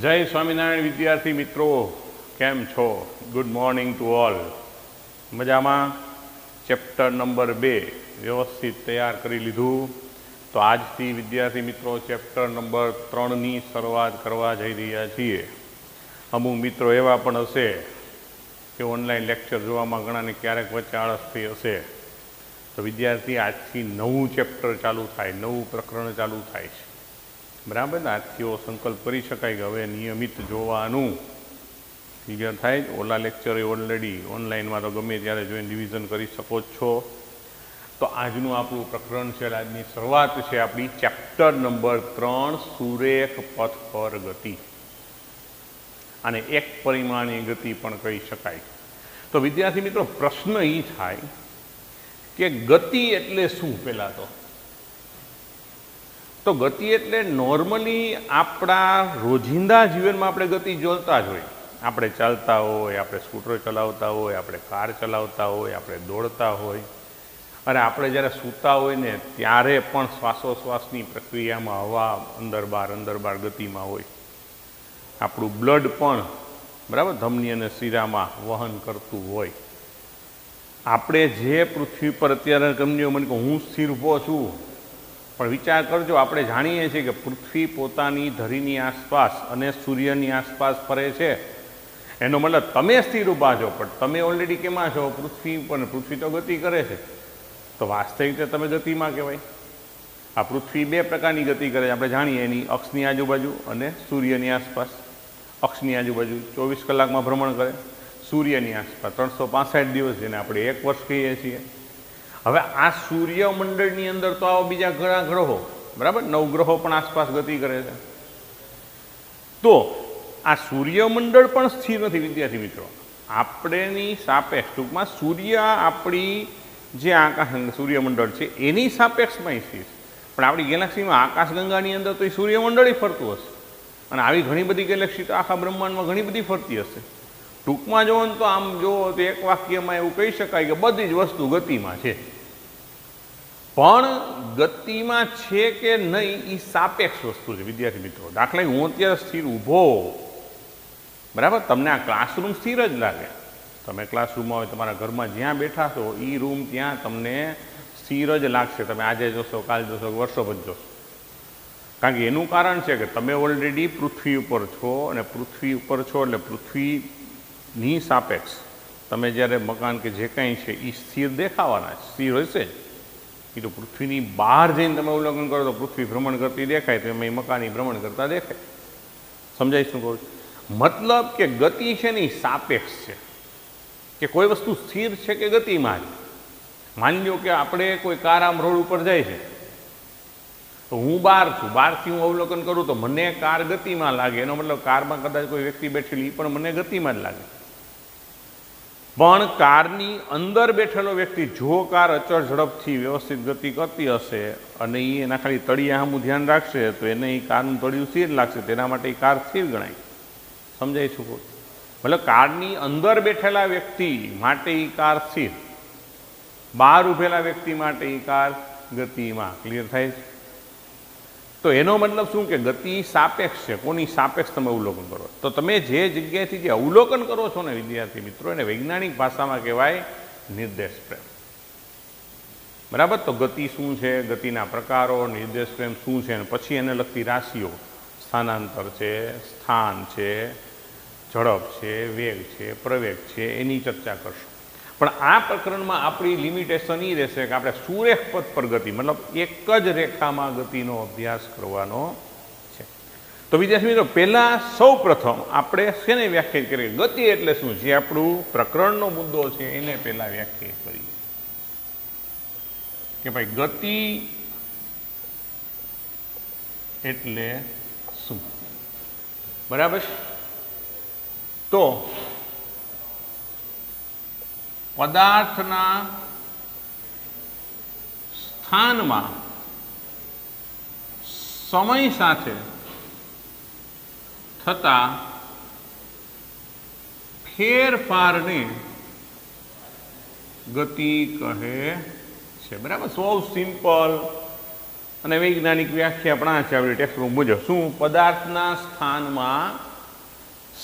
જય સ્વામિનારાયણ વિદ્યાર્થી મિત્રો, કેમ છો? Good morning to all. મજામાં? ચેપ્ટર નંબર 2 વ્યવસ્થિત તૈયાર કરી લીધું? તો આજથી વિદ્યાર્થી મિત્રો ચેપ્ટર નંબર 3ની શરૂઆત કરવા જઈ રહ્યા છીએ. અમુક મિત્રો એવા પણ હશે કે ઓનલાઈન લેક્ચર જોવામાં ઘણાને ક્યારેક વચ્ચે આળસ થઈ હશે. તો વિદ્યાર્થી આજથી નવું ચેપ્ટર ચાલુ થાય, નવું પ્રકરણ ચાલુ થાય છે. બરાબર ને? આજથી એવો સંકલ્પ કરી શકાય કે હવે નિયમિત જોવાનું. ક્લિયર થાય જ. ઓલા લેક્ચર ઓલરેડી ઓનલાઈનમાં તો ગમે ત્યારે જોઈને રિવિઝન કરી શકો છો. તો આજનું આપણું પ્રકરણ છે, આજની શરૂઆત છે આપણી ચેપ્ટર નંબર 3 સુરેખ પથ પર ગતિ. અને એક પરિમાણીય ગતિ પણ કહી શકાય. તો વિદ્યાર્થી મિત્રો, પ્રશ્ન એ થાય કે ગતિ એટલે શું? પહેલાં તો ગતિ એટલે નોર્મલી આપણા રોજિંદા જીવનમાં આપણે ગતિ જોતા જ હોય. આપણે ચાલતા હોય, આપણે સ્કૂટર ચલાવતા હોય, આપણે કાર ચલાવતા હોય, આપણે દોડતા હોય. અને આપણે જ્યારે સૂતા હોય ને ત્યારે પણ શ્વાસોશ્વાસની પ્રક્રિયામાં હવા અંદર બહાર ગતિમાં હોય. આપણું બ્લડ પણ બરાબર ધમની અને શિરામાં વહન કરતું હોય. આપણે જે પૃથ્વી પર અત્યારે કંપનીઓ મને કહું હું સ્થિર ઊભો છું, પણ વિચાર કરજો, આપણે જાણીએ છીએ કે પૃથ્વી પોતાની ધરીની આસપાસ અને સૂર્યની આસપાસ ફરે છે. એનો મતલબ તમે સ્થિર ઊભા છો, પણ તમે ઓલરેડી કેમાં છો? પૃથ્વી પર. પૃથ્વી તો ગતિ કરે છે. તો વાસ્તવિક રીતે તમે ગતિમાં કહેવાય. આ પૃથ્વી બે પ્રકારની ગતિ કરે છે, આપણે જાણીએ, એની અક્ષની આજુબાજુ અને સૂર્યની આસપાસ. અક્ષની આજુબાજુ 24 કલાકમાં ભ્રમણ કરે, સૂર્યની આસપાસ 365 દિવસ, જેને આપણે 1 વર્ષ કહીએ છીએ. હવે આ સૂર્યમંડળની અંદર તો આવા બીજા ઘણા ગ્રહો, બરાબર, 9 ગ્રહો પણ આસપાસ ગતિ કરે છે. તો આ સૂર્યમંડળ પણ સ્થિર નથી વિદ્યાર્થી મિત્રો. આપણેની સાપેક્ષ, ટૂંકમાં સૂર્ય આપણી જે આકાશ સૂર્યમંડળ છે એની સાપેક્ષમાં સ્થિર છે. પણ આપણી ગેલેક્સીમાં આકાશગંગાની અંદર તો એ સૂર્યમંડળ ફરતું હશે. અને આવી ઘણી બધી ગેલેક્સી તો આખા બ્રહ્માંડમાં ઘણી બધી ફરતી હશે. ટૂંકમાં જોવો ને તો આમ જોવો તો એક વાક્યમાં એવું કહી શકાય કે બધી જ વસ્તુ ગતિમાં છે. પણ ગતિમાં છે કે નહીં એ સાપેક્ષ વસ્તુ છે વિદ્યાર્થી મિત્રો. દાખલા હું અત્યારે સ્થિર ઊભો, બરાબર, તમને આ ક્લાસરૂમ સ્થિર જ લાગે. તમે ક્લાસરૂમમાં હોય, તમારા ઘરમાં જ્યાં બેઠા છો એ રૂમ ત્યાં તમને સ્થિર જ લાગશે. તમે આજે જોશો, કાલ જોશો, વર્ષો પછી જોશો. કારણ કે એનું કારણ છે કે તમે ઓલરેડી પૃથ્વી ઉપર છો, અને પૃથ્વી ઉપર છો એટલે પૃથ્વીની સાપેક્ષ તમે જ્યારે મકાન કે જે કંઈ છે એ સ્થિર દેખાવાના, સ્થિર હશે જ. એ તો પૃથ્વીની બહાર જઈને તમે અવલોકન કરો તો પૃથ્વી ભ્રમણ કરતી દેખાય, તો એમાં મકાની ભ્રમણ કરતા દેખાય. સમજાય શું કહું છું? મતલબ કે ગતિ છે ને એ સાપેક્ષ છે, કે કોઈ વસ્તુ સ્થિર છે કે ગતિમાં છે. માની લો કે આપણે કોઈ કાર આમ રોડ ઉપર જાય છે, તો હું બહાર છું, બહારથી હું અવલોકન કરું તો મને કાર ગતિમાં લાગે. એનો મતલબ કારમાં કદાચ કોઈ વ્યક્તિ બેઠેલી પણ મને ગતિમાં જ લાગે. પણ કારની અંદર બેઠેલો વ્યક્તિ જો કાર અચળ ઝડપથી વ્યવસ્થિત ગતિ કરતી હશે અને એ એના ખાલી તળિયા સામું ધ્યાન રાખશે તો એને એ કારનું તળિયું સ્થિર લાગશે. તેના માટે એ કાર સ્થિર ગણાય. સમજાય શું કહું? મતલબ કારની અંદર બેઠેલા વ્યક્તિ માટે એ કાર સ્થિર, બહાર ઊભેલા વ્યક્તિ માટે એ કાર ગતિમાં. ક્લિયર થાય છે? તો એનો મતલબ શું કે ગતિ સાપેક્ષ છે. કોની સાપેક્ષ તમે અવલોકન કરો? તો તમે જે જગ્યાએથી જે અવલોકન કરો છો ને વિદ્યાર્થી મિત્રો, એને વૈજ્ઞાનિક ભાષામાં કહેવાય નિર્દેશ પ્રેમ. બરાબર? તો ગતિ શું છે, ગતિના પ્રકારો, નિર્દેશ પ્રેમ શું છે, અને પછી એને લગતી રાશિઓ, સ્થાનાંતર છે, સ્થાન છે, ઝડપ છે, વેગ છે, પ્રવેગ છે, એની ચર્ચા કરશું. પણ આ પ્રકરણમાં આપણી લિમિટેશન એ રહેશે કે આપણે સુરેખ પથ પર ગતિ, મતલબ એક જ રેખામાં ગતિનો અભ્યાસ કરવાનો છે. તો વિદ્યાર્થી મિત્રો, પહેલાં સૌ પ્રથમ આપણે શેને વ્યાખ્યાયિત કરીએ? ગતિ એટલે શું? જે આપણું પ્રકરણનો મુદ્દો છે એને પહેલાં વ્યાખ્યાયિત કરીએ કે ભાઈ ગતિ એટલે શું. બરાબર? તો પદાર્થના સ્થાનમાં સમય સાથે થતા ફેરફારને ગતિ કહે છે. બરાબર? સૌ સિમ્પલ અને વૈજ્ઞાનિક વ્યાખ્યા પણ આ છે આપણી ટેક્સ્ટબુક મુજબ. શું? પદાર્થના સ્થાનમાં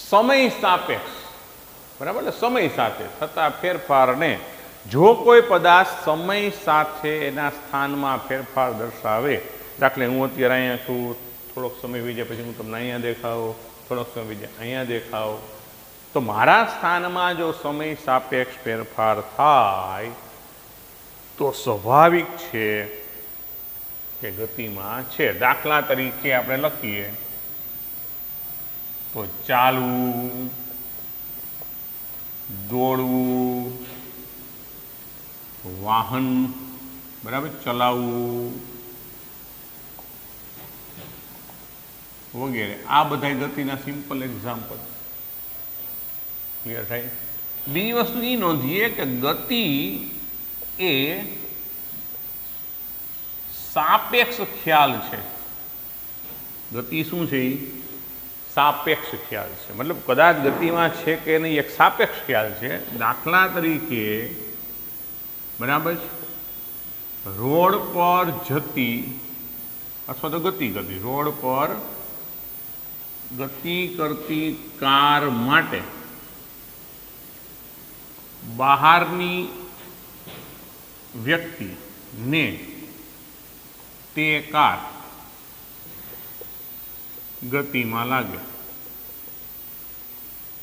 સમય સાપેક્ષ, બરાબર ને, સમય સાથે થતા ફેરફારને જો કોઈ પદાર્થ સમય સાથે એના સ્થાનમાં ફેરફાર દર્શાવે, દાખલે હું અત્યારે અહીંયા છું, થોડોક સમય વીજે પછી હું તમને અહીંયા દેખાઉં, થોડોક સમય વીજે અહીંયા દેખાઉં, તો મારા સ્થાનમાં જો સમય સાપેક્ષ ફેરફાર થાય તો સ્વાભાવિક છે કે ગતિમાં છે. દાખલા તરીકે આપણે લખીએ તો ચાલવું, દોડવું, વાહન, બરાબર, ચલાવવું વગેરે, આ બધા ગતિના સિમ્પલ એક્ઝામ્પલ. ક્લિયર થાય? બીજી વસ્તુ એ નોંધીએ કે ગતિ એ સાપેક્ષ ખ્યાલ છે. ગતિ શું છે? સાપેક્ષ ખ્યાલ છે. મતલબ કદાચ ગતિમાં છે કે નહીં એક સાપેક્ષ ખ્યાલ છે. દાખલા તરીકે, બરાબર, રોડ પર જતી અથવા તો ગતિ કરતી, રોડ પર ગતિ કરતી કાર માટે બહારની વ્યક્તિને તે કાર ગતિમાં લાગે,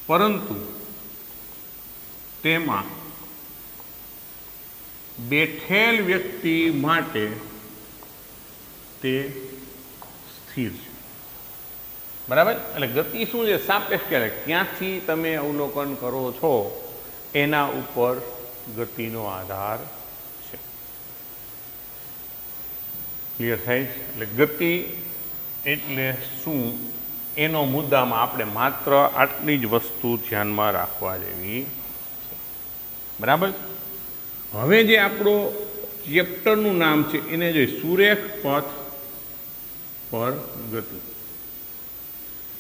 પરંતુ તેમાં બેઠેલ વ્યક્તિ માટે તે સ્થિર છે. બરાબર? એટલે ગતિ શું છે? સાપેક્ષ ખ્યાલ. ક્યાંથી તમે અવલોકન કરો છો એના ઉપર ગતિનો આધાર છે. ક્લિયર થાય? એટલે ગતિ એટલે શું એનો મુદ્દામાં આપણે માત્ર આટલી જ વસ્તુ ધ્યાનમાં રાખવા જેવી છે. બરાબર? હવે જે આપણો ચેપ્ટરનું નામ છે એને જોઈએ, સુરેખ પથ પર ગતિ.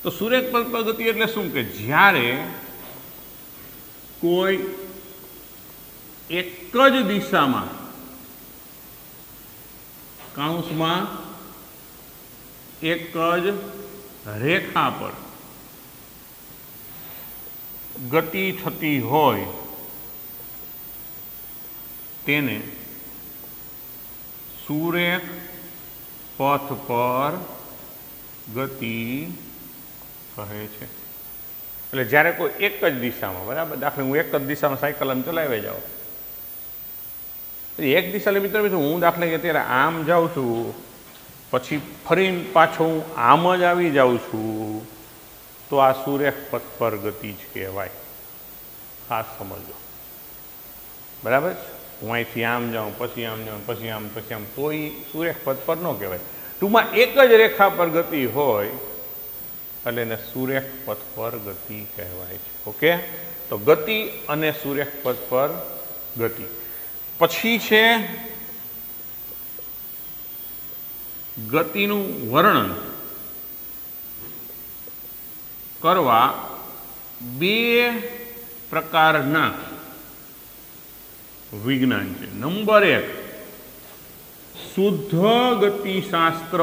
તો સુરેખ પથ પર ગતિ એટલે શું? કે જ્યારે કોઈ એક જ દિશામાં, કૌંસમાં એક જ રેખા પર ગતિ થતી હોય તેને સુરેખ પથ પર ગતિ કહે છે. એટલે જ્યારે કોઈ એક જ દિશામાં, બરાબર, દાખલે હું એક જ દિશામાં સાયકલ આમ ચલાવી જાઉં, એક દિશા મિત્રો હું દાખલે કે અત્યારે આમ જાઉં છું, પછી ફરીને પાછો હું આમ જ આવી જાઉં છું, તો આ સુરેખ પથ પર ગતિ જ કહેવાય. ખાસ સમજો. બરાબર? હું અહીંથી આમ જાઉં, પછી આમ જાઉં, પછી આમ, પછી આમ, તો એ સુરેખ પથ પર ન કહેવાય. ટૂંકમાં એક જ રેખા પર ગતિ હોય એટલે એને સુરેખ પથ પર ગતિ કહેવાય છે. ઓકે? તો ગતિ અને સુરેખ પથ પર ગતિ. પછી છે ગતિનું વર્ણન કરવા બે પ્રકારના વિજ્ઞાન છે. નંબર 1 શુદ્ધ ગતિશાસ્ત્ર,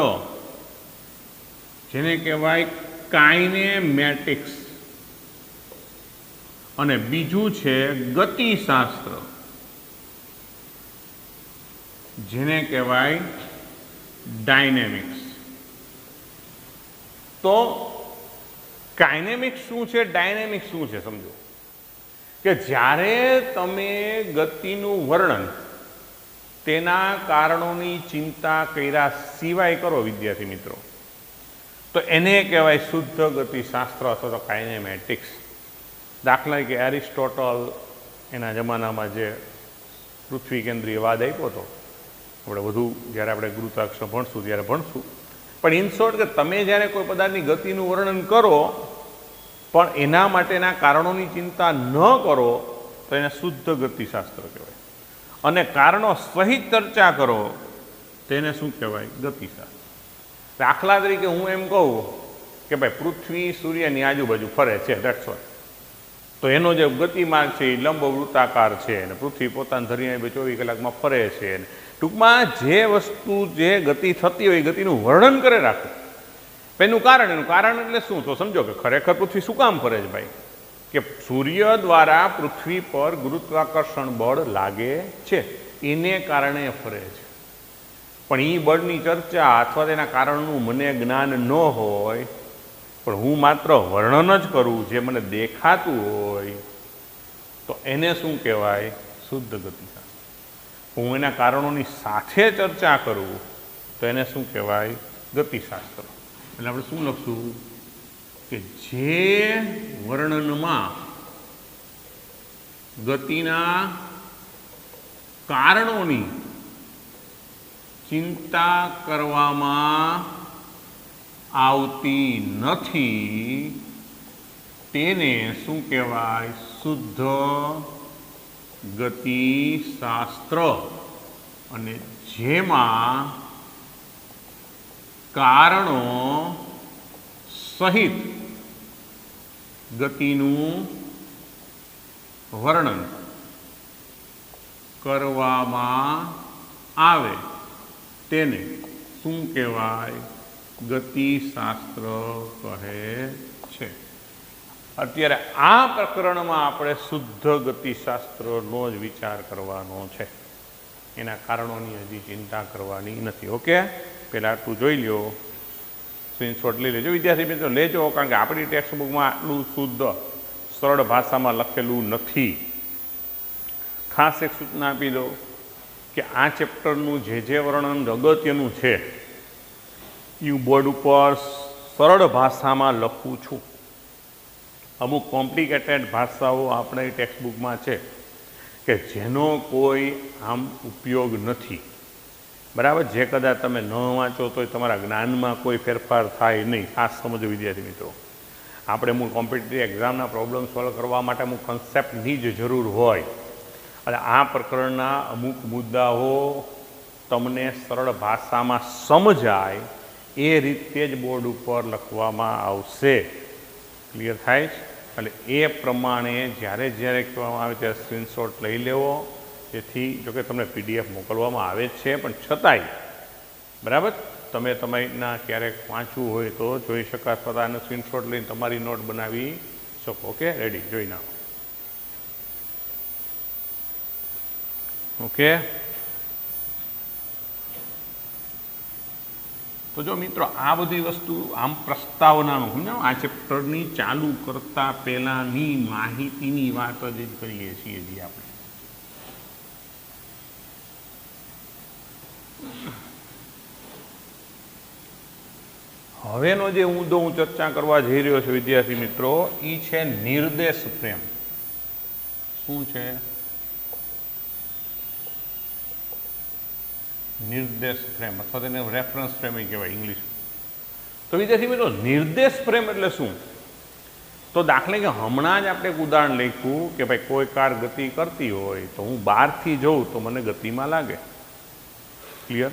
જેને કહેવાય કાઇનેમેટિક્સ, અને બીજું છે ગતિશાસ્ત્ર, જેને કહેવાય ડાયનેમિક્સ. તો કાઇનેમિક્સ શું છે, ડાયનેમિક્સ શું છે સમજો. કે જ્યારે તમે ગતિનું વર્ણન તેના કારણોની ચિંતા કર્યા સિવાય કરો વિદ્યાર્થી મિત્રો, તો એને કહેવાય શુદ્ધ ગતિશાસ્ત્ર અથવા તો કાઇનેમેટિક્સ. દાખલા કે એરિસ્ટોટલ એના જમાનામાં જે પૃથ્વી કેન્દ્રીયવાદ આપ્યો હતો, આપણે વધુ જ્યારે આપણે ગુરુત્વાકર્ષણ ભણશું ત્યારે ભણશું, પણ ઇન શોર્ટ કે તમે જ્યારે કોઈ પદાર્થની ગતિનું વર્ણન કરો પણ એના માટેના કારણોની ચિંતા ન કરો તો એને શુદ્ધ ગતિશાસ્ત્ર કહેવાય. અને કારણો સહિત ચર્ચા કરો તેને શું કહેવાય? ગતિશાસ્ત્ર. દાખલા તરીકે હું એમ કહું કે ભાઈ પૃથ્વી સૂર્યની આજુબાજુ ફરે છે, દેટ્સ ઓલ, તો એનો જે ગતિમાર્ગ છે એ લંબ વૃત્તાકાર છે અને પૃથ્વી પોતાના ધરીને 24 કલાકમાં ફરે છે, ટૂંકમાં જે વસ્તુ જે ગતિ થતી હોય એ ગતિનું વર્ણન કરે રાખવું. એનું કારણ એટલે શું? તો સમજો કે ખરેખર પૃથ્વી શું કામ ફરે છે ભાઈ? કે સૂર્ય દ્વારા પૃથ્વી પર ગુરુત્વાકર્ષણ બળ લાગે છે, એને કારણે ફરે છે. પણ એ બળની ચર્ચા અથવા તેના કારણનું મને જ્ઞાન ન હોય, પણ હું માત્ર વર્ણન જ કરું જે મને દેખાતું હોય, તો એને શું કહેવાય? શુદ્ધ ગતિશાસ્ત્ર. હું એના કારણોની સાથે ચર્ચા કરું તો એને શું કહેવાય? ગતિશાસ્ત્ર. એટલે આપણે શું લખશું? કે જે વર્ણનમાં ગતિના કારણોની ચિંતા કરવામાં આવતી નથી તેને શું કહેવાય? શુદ્ધ ગતિશાસ્ત્ર. અને જેમાં કારણો સહિત ગતિનું વર્ણન કરવામાં આવે તેને શું કહેવાય? ગતિશાસ્ત્ર કહે છે. અત્યારે આ પ્રકરણમાં આપણે શુદ્ધ ગતિશાસ્ત્રનો જ વિચાર કરવાનો છે, એના કારણોની હજી ચિંતા કરવાની નથી. ઓકે, પહેલાં આટલું જોઈ લ્યો, સ્ક્રીનશોટ લઈ લેજો વિદ્યાર્થી મિત્રો, લેજો, કારણ કે આપણી ટેક્સ્ટ બુકમાં આટલું શુદ્ધ સરળ ભાષામાં લખેલું નથી. ખાસ એક સૂચના આપી દો કે આ ચેપ્ટરનું જે વર્ણન અગત્યનું છે એ હું બોર્ડ ઉપર સરળ ભાષામાં લખું છું. અમુક કોમ્પ્લિકેટેડ ભાષાઓ આપણી ટેક્સ્ટ બુકમાં છે કે જેનો કોઈ આમ ઉપયોગ નથી. બરાબર? જે કદાચ તમે ન વાંચો તો તમારા જ્ઞાનમાં કોઈ ફેરફાર થાય નહીં. ખાસ સમજો વિદ્યાર્થી મિત્રો, આપણે અમુક કોમ્પિટિટિવ એક્ઝામના પ્રોબ્લેમ સોલ્વ કરવા માટે અમુક કન્સેપ્ટની જ જરૂર હોય, અને આ પ્રકરણના અમુક મુદ્દાઓ તમને સરળ ભાષામાં સમજાય એ રીતે જ બોર્ડ ઉપર લખવામાં આવશે. ક્લિયર થાય છે? એટલે એ પ્રમાણે જ્યારે કહેવામાં આવે ત્યારે સ્ક્રીનશોટ લઈ લેવો, જેથી જોકે તમને PDF મોકલવામાં આવે જ છે, પણ છતાંય બરાબર તમે તમારીના ક્યારેક વાંચવું હોય તો જોઈ શકાય, પોતાનો સ્ક્રીનશોટ લઈને તમારી નોટ બનાવી શકો. Okay, ready? જોઈ નાખો. ઓકે, તો જો મિત્રો આ બધી વસ્તુ આમ પ્રસ્તાવનાનું સમજાવો, આ ચેપ્ટરની ચાલુ કરતા પહેલાંની માહિતીની વાત જ કરીએ છીએ જે આપણે. હવેનો જે મુદ્દો હું ચર્ચા કરવા જઈ રહ્યો છું વિદ્યાર્થી મિત્રો, એ છે નિર્દેશ ફ્રેમ. શું છે? નિર્દેશ ફ્રેમ, અથવા તેને રેફરન્સ ફ્રેમ કહેવાય ઇંગ્લિશ. તો વિદ્યાર્થી મિત્રો, નિર્દેશ ફ્રેમ એટલે શું? તો દાખલે કે હમણાં જ આપણે એક ઉદાહરણ લખ્યું કે ભાઈ કોઈ કાર ગતિ કરતી હોય તો હું બહારથી જોઉં તો મને ગતિમાં લાગે. ક્લિયર?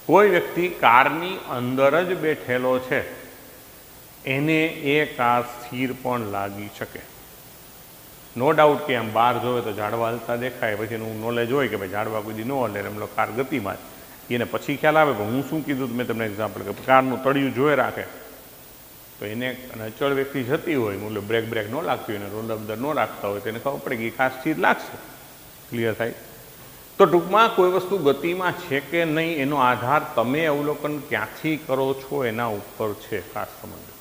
કોઈ વ્યક્તિ કારની અંદર જ બેઠેલો છે, એને એ કાર સ્થિર પણ લાગી શકે. નો ડાઉટ કે આમ બહાર જોવે તો ઝાડવા હલતા દેખાય, પછી એનું નોલેજ હોય કે ભાઈ ઝાડવા કોઈ દી ન હલે, એમ કાર ગતિમાં જ, એને પછી ખ્યાલ આવે. પણ હું શું કીધું મેં તમને એક્ઝામ્પલ, કે કારનું તળિયું જોઈ રાખે તો એને અચળ વ્યક્તિ જતી હોય, મતલબ બ્રેક ન લાગતી હોય, રોલર અંદર ન રાખતા હોય, તો એને ખબર પડે કે એ કાર સ્થિર લાગશે. ક્લિયર થાય? તો ટૂંકમાં કોઈ વસ્તુ ગતિમાં છે કે નહીં એનો આધાર તમે અવલોકન ક્યાંથી કરો છો એના ઉપર છે. ખાસ સમજો.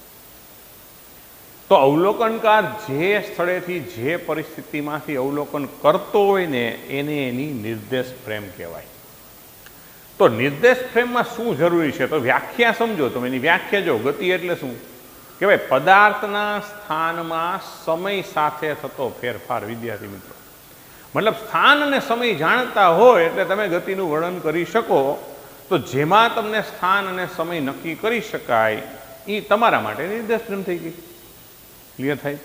તો અવલોકનકાર જે સ્થળેથી જે પરિસ્થિતિમાંથી અવલોકન કરતો હોય ને એને એની નિર્દેશ ફ્રેમ કહેવાય. તો નિર્દેશ ફ્રેમમાં શું જરૂરી છે? તો વ્યાખ્યા સમજો તમે. એની વ્યાખ્યા જો, ગતિ એટલે શું? કે ભાઈ પદાર્થના સ્થાનમાં સમય સાથે થતો ફેરફાર. વિદ્યાર્થી મિત્રો, મતલબ સ્થાન અને સમય જાણતા હોય એટલે તમે ગતિનું વર્ણન કરી શકો. તો જેમાં તમને સ્થાન અને સમય નક્કી કરી શકાય એ તમારા માટે નિર્દેશ ફ્રેમ થઈ ગઈ. ક્લિયર થાય?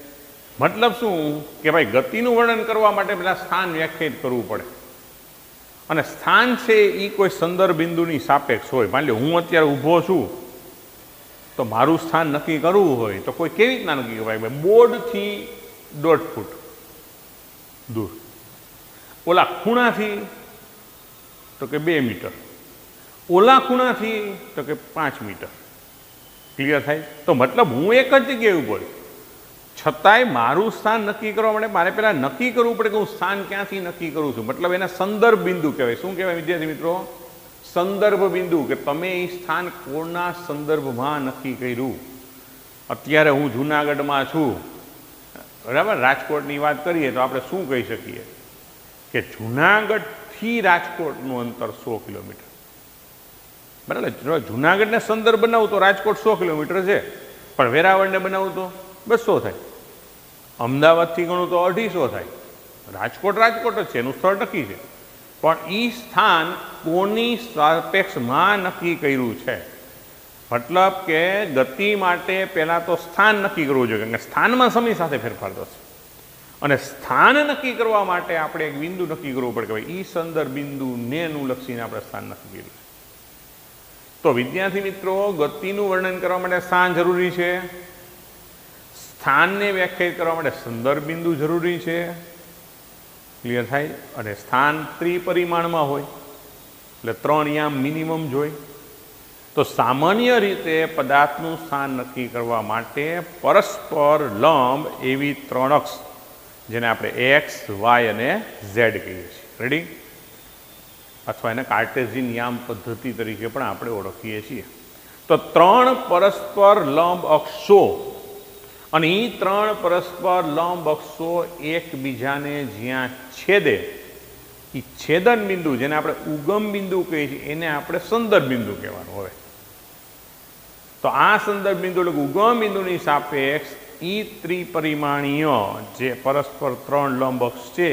મતલબ શું કે ભાઈ ગતિનું વર્ણન કરવા માટે પહેલાં સ્થાન વ્યાખ્યાયિત કરવું પડે, અને સ્થાન છે એ કોઈ સંદર્ભ બિંદુની સાપેક્ષ હોય. માની લો હું અત્યારે ઊભો છું તો મારું સ્થાન નક્કી કરવું હોય તો કોઈ કેવી રીતના નક્કી કરાય? ભાઈ બોર્ડથી 1.5 ફૂટ દૂર, ઓલા ખૂણાથી તો કે 2 મીટર, ઓલા ખૂણાથી તો કે 5 મીટર. ક્લિયર થાય? તો મતલબ હું એક જ જગ્યાએ ઊભો છું, છતાંય મારું સ્થાન નક્કી કરવા માટે મારે પહેલાં નક્કી કરવું પડે કે હું સ્થાન ક્યાંથી નક્કી કરું છું. મતલબ એના સંદર્ભ બિંદુ કહેવાય. શું કહેવાય વિદ્યાર્થી મિત્રો? સંદર્ભ બિંદુ. કે તમે એ સ્થાન કોના સંદર્ભમાં નક્કી કર્યું. અત્યારે હું જુનાગઢમાં છું, બરાબર, રાજકોટની વાત કરીએ તો આપણે શું કહી શકીએ કે જુનાગઢથી રાજકોટનું અંતર 100 કિલોમીટર. બરાબર, જો જુનાગઢને સંદર્ભ બનાવું તો રાજકોટ 100 કિલોમીટર છે, પણ વેરાવળને બનાવું તો 200 થાય, અમદાવાદથી ગણું તો 250 થાય. રાજકોટ રાજકોટ જ છે, એનું સ્થળ નક્કી છે, પણ એ સ્થાન કોની સાપેક્ષમાં નક્કી કર્યું છે. મતલબ કે ગતિ માટે પહેલાં તો સ્થાન નક્કી કરવું જોઈએ, કારણ કે સ્થાનમાં સમય સાથે ફેરફાર થશે, અને સ્થાન નક્કી કરવા માટે આપણે એક બિંદુ નક્કી કરવું પડે કે ભાઈ એ સંદર્ભ બિંદુને અનુલક્ષીને આપણે સ્થાન નક્કી કર્યું છે. તો વિદ્યાર્થી મિત્રો, ગતિનું વર્ણન કરવા માટે સ્થાન જરૂરી છે, સ્થાનને વ્યાખ્યાયિત કરવા માટે સંદર્ભ બિંદુ જરૂરી છે. ક્લિયર થાય? અને સ્થાન ત્રિપરિમાણમાં હોય એટલે 3 યામ મિનિમમ જોઈ. તો સામાન્ય રીતે પદાર્થનું સ્થાન નક્કી કરવા માટે પરસ્પર લંબ એવી 3 અક્ષ, જેને આપણે એક્સ, વાય અને ઝેડ કહીએ છીએ. રેડી? અથવા એને કાર્ટેઝિયન યામ પદ્ધતિ તરીકે પણ આપણે ઓળખીએ છીએ. તો 3 પરસ્પર લંબ અક્ષો, અને એ 3 પરસ્પર લંબ અક્ષો એકબીજાને જ્યાં છેદે, એ છેદન બિંદુ, જેને આપણે ઉગમ બિંદુ કહીએ છીએ, એને આપણે સંદર્ભ બિંદુ કહેવાનું. હવે તો આ સંદર્ભ બિંદુ એટલે ઉગમ બિંદુની સાપેક્ષ એ ત્રિપરિમાણીય જે પરસ્પર 3 લંબ અક્ષ છે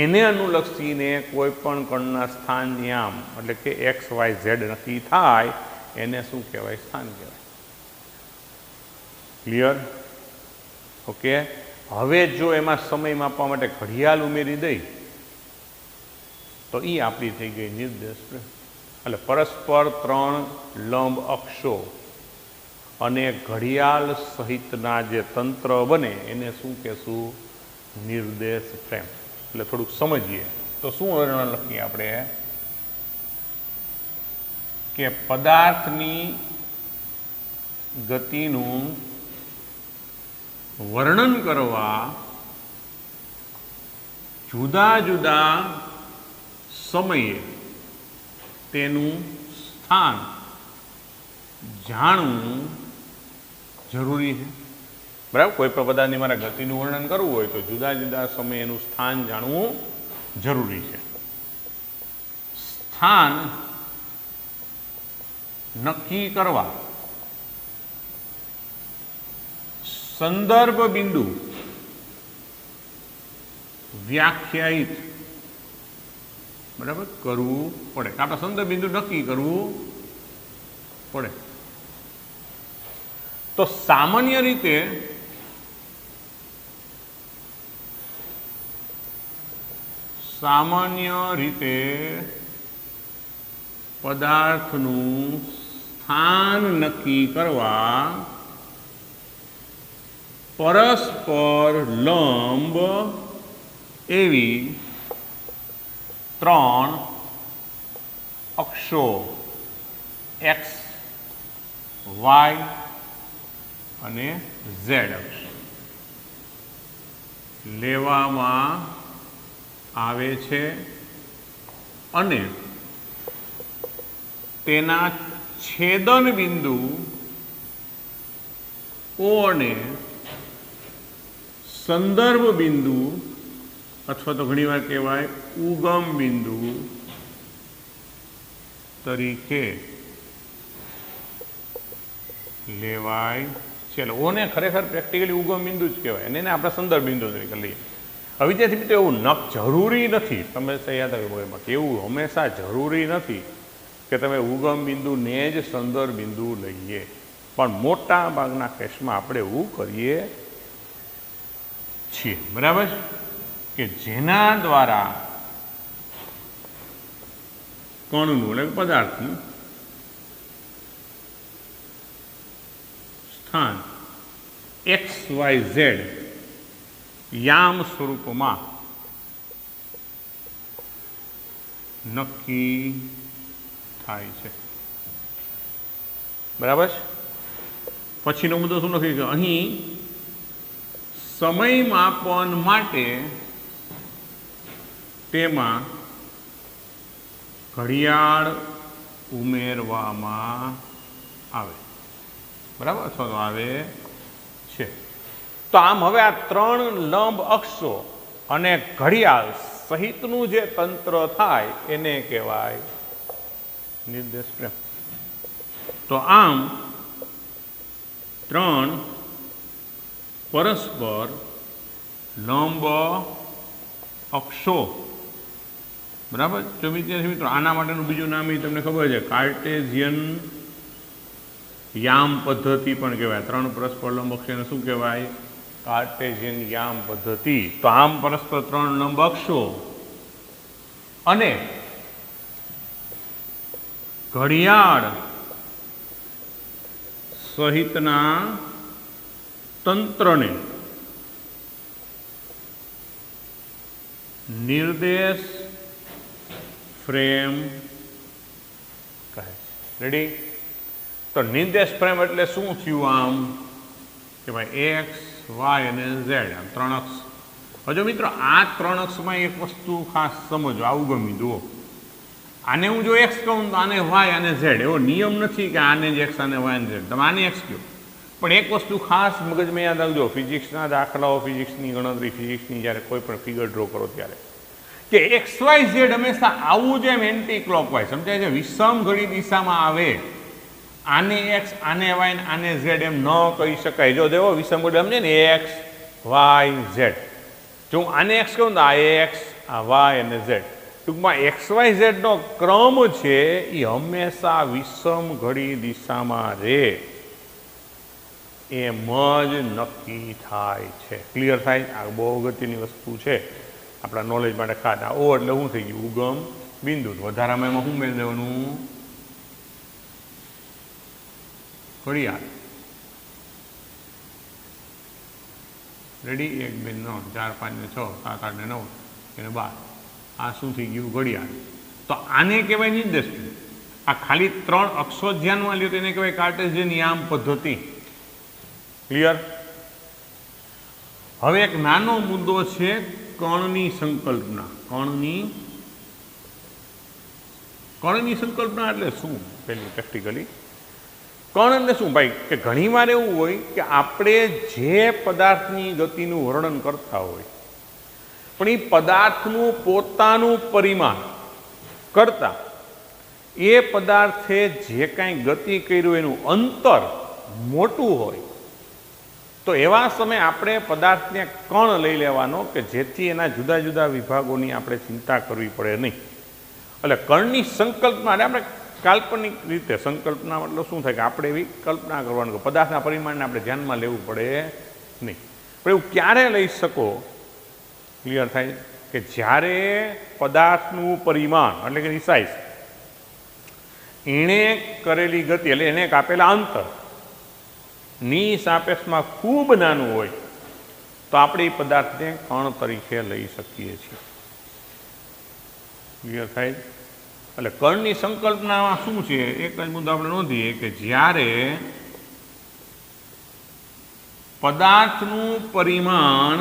એને અનુલક્ષીને કોઈ પણ કણના સ્થાન યામ એટલે કે એક્સ, વાય, ઝેડ નક્કી થાય, એને શું કહેવાય? સ્થાન કહેવાય. ક્લિયર? ઓકે. હવે જો એમાં સમય માપવા માટે ઘડિયાળ ઉમેરી દઈ તો એ આપણી થઈ ગઈ નિર્દેશ. એટલે પરસ્પર 3 લંબ અક્ષો અને ઘડિયાળ સહિતના જે તંત્ર બને એને શું કહેશું? નિર્દેશ ફ્રેમ. એટલે થોડુંક સમજીએ તો શું વર્ણન લખીએ આપણે કે પદાર્થની ગતિનું વર્ણન કરવા જુદા જુદા સમયે તેનું સ્થાન જાણવું જરૂરી છે. બરાબર? કોઈ પણ પદાર્થની મારે ગતિનું વર્ણન કરવું હોય તો જુદા જુદા સમયે એનું સ્થાન જાણવું જરૂરી છે. સ્થાન નક્કી કરવા સંદર્ભ બિંદુ વ્યાખ્યાયિત, બરાબર, કરવું પડે. આપણે સંદર્ભ બિંદુ નક્કી કરવું પડે. તો સામાન્ય રીતે પદાર્થનું સ્થાન નક્કી કરવા પરસ્પર લંબ એવી 3 અક્ષો એક્સ, વાય અને ઝેડ અક્ષ લેવામાં આવે છે, અને તેના છેદન બિંદુ ઓ અને સંદર્ભ બિંદુ અથવા તો ઘણીવાર કહેવાય ઉગમ બિંદુ તરીકે લેવાય છે. ઓને ખરેખર પ્રેક્ટિકલી ઉગમ બિંદુ જ કહેવાય અને એને આપણે સંદર્ભ બિંદુ તરીકે લઈએ. હવે વિદ્યાર્થી મિત્રો, એવું જરૂરી નથી, તમે યાદ આવે કે એવું હંમેશા જરૂરી નથી કે તમે ઉગમ બિંદુને જ સંદર્ભ બિંદુ લઈએ, પણ મોટા ભાગના કેસમાં આપણે એવું કરીએ છીએ. બરાબર? કે જેના દ્વારા કણનું એટલે પદાર્થનું સ્થાન એક્સ, વાય, ઝેડ યામ સ્વરૂપમાં નક્કી થાય છે. બરાબર છે. પછીનો મુદ્દો શું લખ્યું છે અહીં? સમય માપન માટે તેમાં ઘડિયાળ ઉમેરવામાં આવે. બરાબર, અથવા તો આવે છે. તો આમ હવે આ 3 લંબ અક્ષો અને ઘડિયાળ સહિતનું જે તંત્ર થાય એને કહેવાય નિર્દેશ ફ્રેમ. તો આમ 3 પરસ્પર લંબ અક્ષો. બરાબર. જો મિત્રો આના માટેનું બીજું નામ એ તમને ખબર છે, કાર્ટેઝિયન યામ પદ્ધતિ પણ કહેવાય. 3 પરસ્પર લંબ અક્ષોને શું કહેવાય? કાર્ટેઝિયન યામ પદ્ધતિ. તો આમ પરસ્પર 3 લંબ અક્ષો અને ઘડિયાળ સહિતના તંત્રને નિર્દેશ ફ્રેમ કહે છે. રેડી? તો નિર્દેશ ફ્રેમ એટલે શું થયું? આમ કે ભાઈ એક્સ, વાય અને ઝેડ, આમ 3 અક્ષ. હજુ મિત્રો આ 3 અક્ષમાં એક વસ્તુ ખાસ સમજો, આવું ગમી જુઓ. આને હું જો એક્સ કહું તો આને વાય અને ઝેડ, એવો નિયમ નથી કે આને જ એક્સ અને વાય અને ઝેડ. તમે આને એક્સ કહો, પણ એક વસ્તુ ખાસ મગજમાં યાદ રાખજો, ફિઝિક્સના દાખલાઓ, ફિઝિક્સની ગણતરી, ફિઝિક્સની જ્યારે કોઈ પણ ફિગર ડ્રો કરો ત્યારે, કે એક્સ વાય ઝેડ હંમેશા આવું જ એમ એન્ટી ક્લોકવાઇઝ, સમજાય છે? વિષમ ઘડી દિશામાં આવે. આને એક્સ, આને વાય ને આને ઝેડ એમ ન કહી શકાય. જો દેવો વિષમ ઘડી સમજે ને, એક્સ વાય ઝેડ. જો હું આને એક્સ કહું તો આ એક્સ, આ વાય અને ઝેડ. ટૂંકમાં એક્સ વાય ઝેડનો ક્રમ છે એ હંમેશા વિષમ ઘડી દિશામાં રહે એમ જ નક્કી થાય છે. ક્લિયર થાય? આ બહુ અગત્યની વસ્તુ છે આપણા નોલેજ માટે. ખાસ આ ઓ એટલે શું થઈ ગયું? ઉગમ બિંદુ. વધારામાં એમાં શું મેળ દેવાનું? ઘડિયાળ. રેડી? 1 2 3 4 5 ને 6 7 8 ને 9 અને 12. આ શું થઈ ગયું? ઘડિયાળ. તો આને કહેવાય નિર્દેશ ફ્રેમ. આ ખાલી 3 અક્ષો ધ્યાનમાં લ્યો તો એને કહેવાય કાર્ટેઝિયન યામ પદ્ધતિ. ક્લિયર? હવે એક નાનો મુદ્દો છે કણની સંકલ્પના. કણની સંકલ્પના એટલે શું? પેલી પ્રેક્ટિકલી કણ એટલે શું ભાઈ? કે ઘણીવાર એવું હોય કે આપણે જે પદાર્થની ગતિનું વર્ણન કરતા હોય પણ એ પદાર્થનું પોતાનું પરિમાણ કરતા એ પદાર્થે જે કાંઈ ગતિ કર્યું એનું અંતર મોટું હોય તો એવા સમયે આપણે પદાર્થને કણ લઈ લેવાનો કે જેથી એના જુદા જુદા વિભાગોની આપણે ચિંતા કરવી પડે નહીં. એટલે કણની સંકલ્પના આપણે કાલ્પનિક રીતે સંકલ્પના મતલબ શું થાય કે આપણે એવી કલ્પના કરવાનું કે પદાર્થના પરિમાણને આપણે ધ્યાનમાં લેવું પડે નહીં. પણ એવું ક્યારે લઈ શકો? ક્લિયર થાય? કે જ્યારે પદાર્થનું પરિમાણ એટલે કે સાઇઝ એણે કરેલી ગતિ એટલે એને કાપેલા અંતર ની સાપેક્ષમાં ખૂબ નાનું હોય તો આપણે એ પદાર્થને કણ તરીકે લઈ શકીએ છીએ. ક્લિયર થાય? એટલે કણની સંકલ્પનામાં શું છે? એક જ મુદ્દો આપણે નોંધીએ કે જ્યારે પદાર્થનું પરિમાણ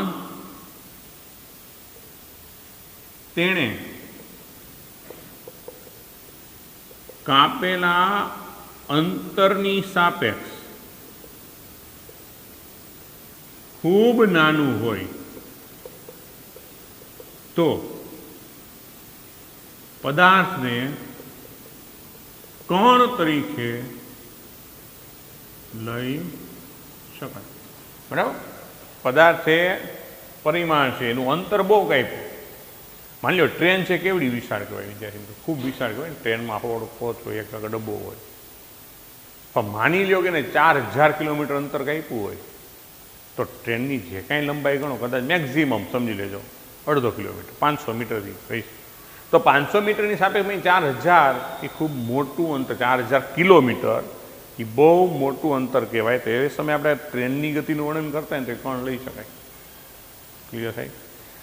તેણે કાપેલા અંતરની સાપેક્ષ ખૂબ નાનું હોય તો પદાર્થને કણ તરીકે લઈ શકાય. બરાબર? પદાર્થે પરિમાણ છે, એનું અંતર બહુ કાપ્યું. માની લો ટ્રેન છે, કેવડી વિશાળ કહેવાય વિદ્યાર્થી મિત્રો? ખૂબ વિશાળ કહેવાય. ટ્રેનમાં કોચ હોય, એક ડબ્બો હોય. પણ માની લો કે 4000 કિલોમીટર અંતર કાપ્યું હોય તો ટ્રેનની જે કાંઈ લંબાઈ ગણો કદાચ મેક્ઝિમમ સમજી લેજો 1/2 કિલોમીટર, 500 મીટરથી કહીશ તો 500 મીટરની સાપેક્ષમાં 4000 એ ખૂબ મોટું અંતર. 4000 કિલોમીટર એ બહુ મોટું અંતર કહેવાય. તો એ સમયે આપણે ટ્રેનની ગતિનું વર્ણન કરતા હોય ને તો કણ લઈ શકાય. ક્લિયર થાય?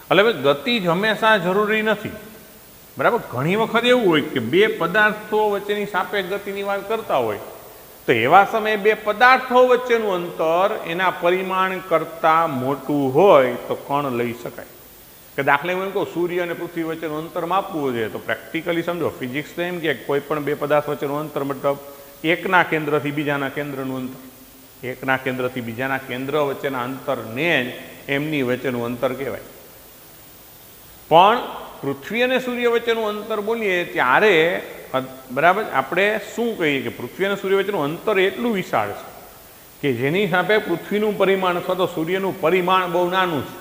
એટલે હવે ગતિ જ હંમેશા જરૂરી નથી. બરાબર. ઘણી વખત એવું હોય કે બે પદાર્થો વચ્ચેની સાપેક્ષ ગતિની વાત કરતા હોય તો એવા સમયે બે પદાર્થો વચ્ચેનું અંતર એના પરિમાણ કરતાં મોટું હોય તો કણ લઈ શકાય. કે દાખલા એમ કહું સૂર્ય અને પૃથ્વી વચ્ચેનું અંતર માપવું જોઈએ તો પ્રેક્ટિકલી સમજો, ફિઝિક્સ તો એમ કે કોઈ પણ બે પદાર્થ વચ્ચેનું અંતર મતલબ એકના કેન્દ્રથી બીજાના કેન્દ્રનું અંતર, એકના કેન્દ્રથી બીજાના કેન્દ્ર વચ્ચેના અંતરને જ એમની વચ્ચેનું અંતર કહેવાય. પણ પૃથ્વી અને સૂર્ય વચ્ચેનું અંતર બોલીએ ત્યારે બરાબર આપણે શું કહીએ કે પૃથ્વી અને સૂર્ય વચ્ચેનું અંતર એટલું વિશાળ છે કે જેની સાપે પૃથ્વીનું પરિમાણ અથવા તો સૂર્યનું પરિમાણ બહુ નાનું છે.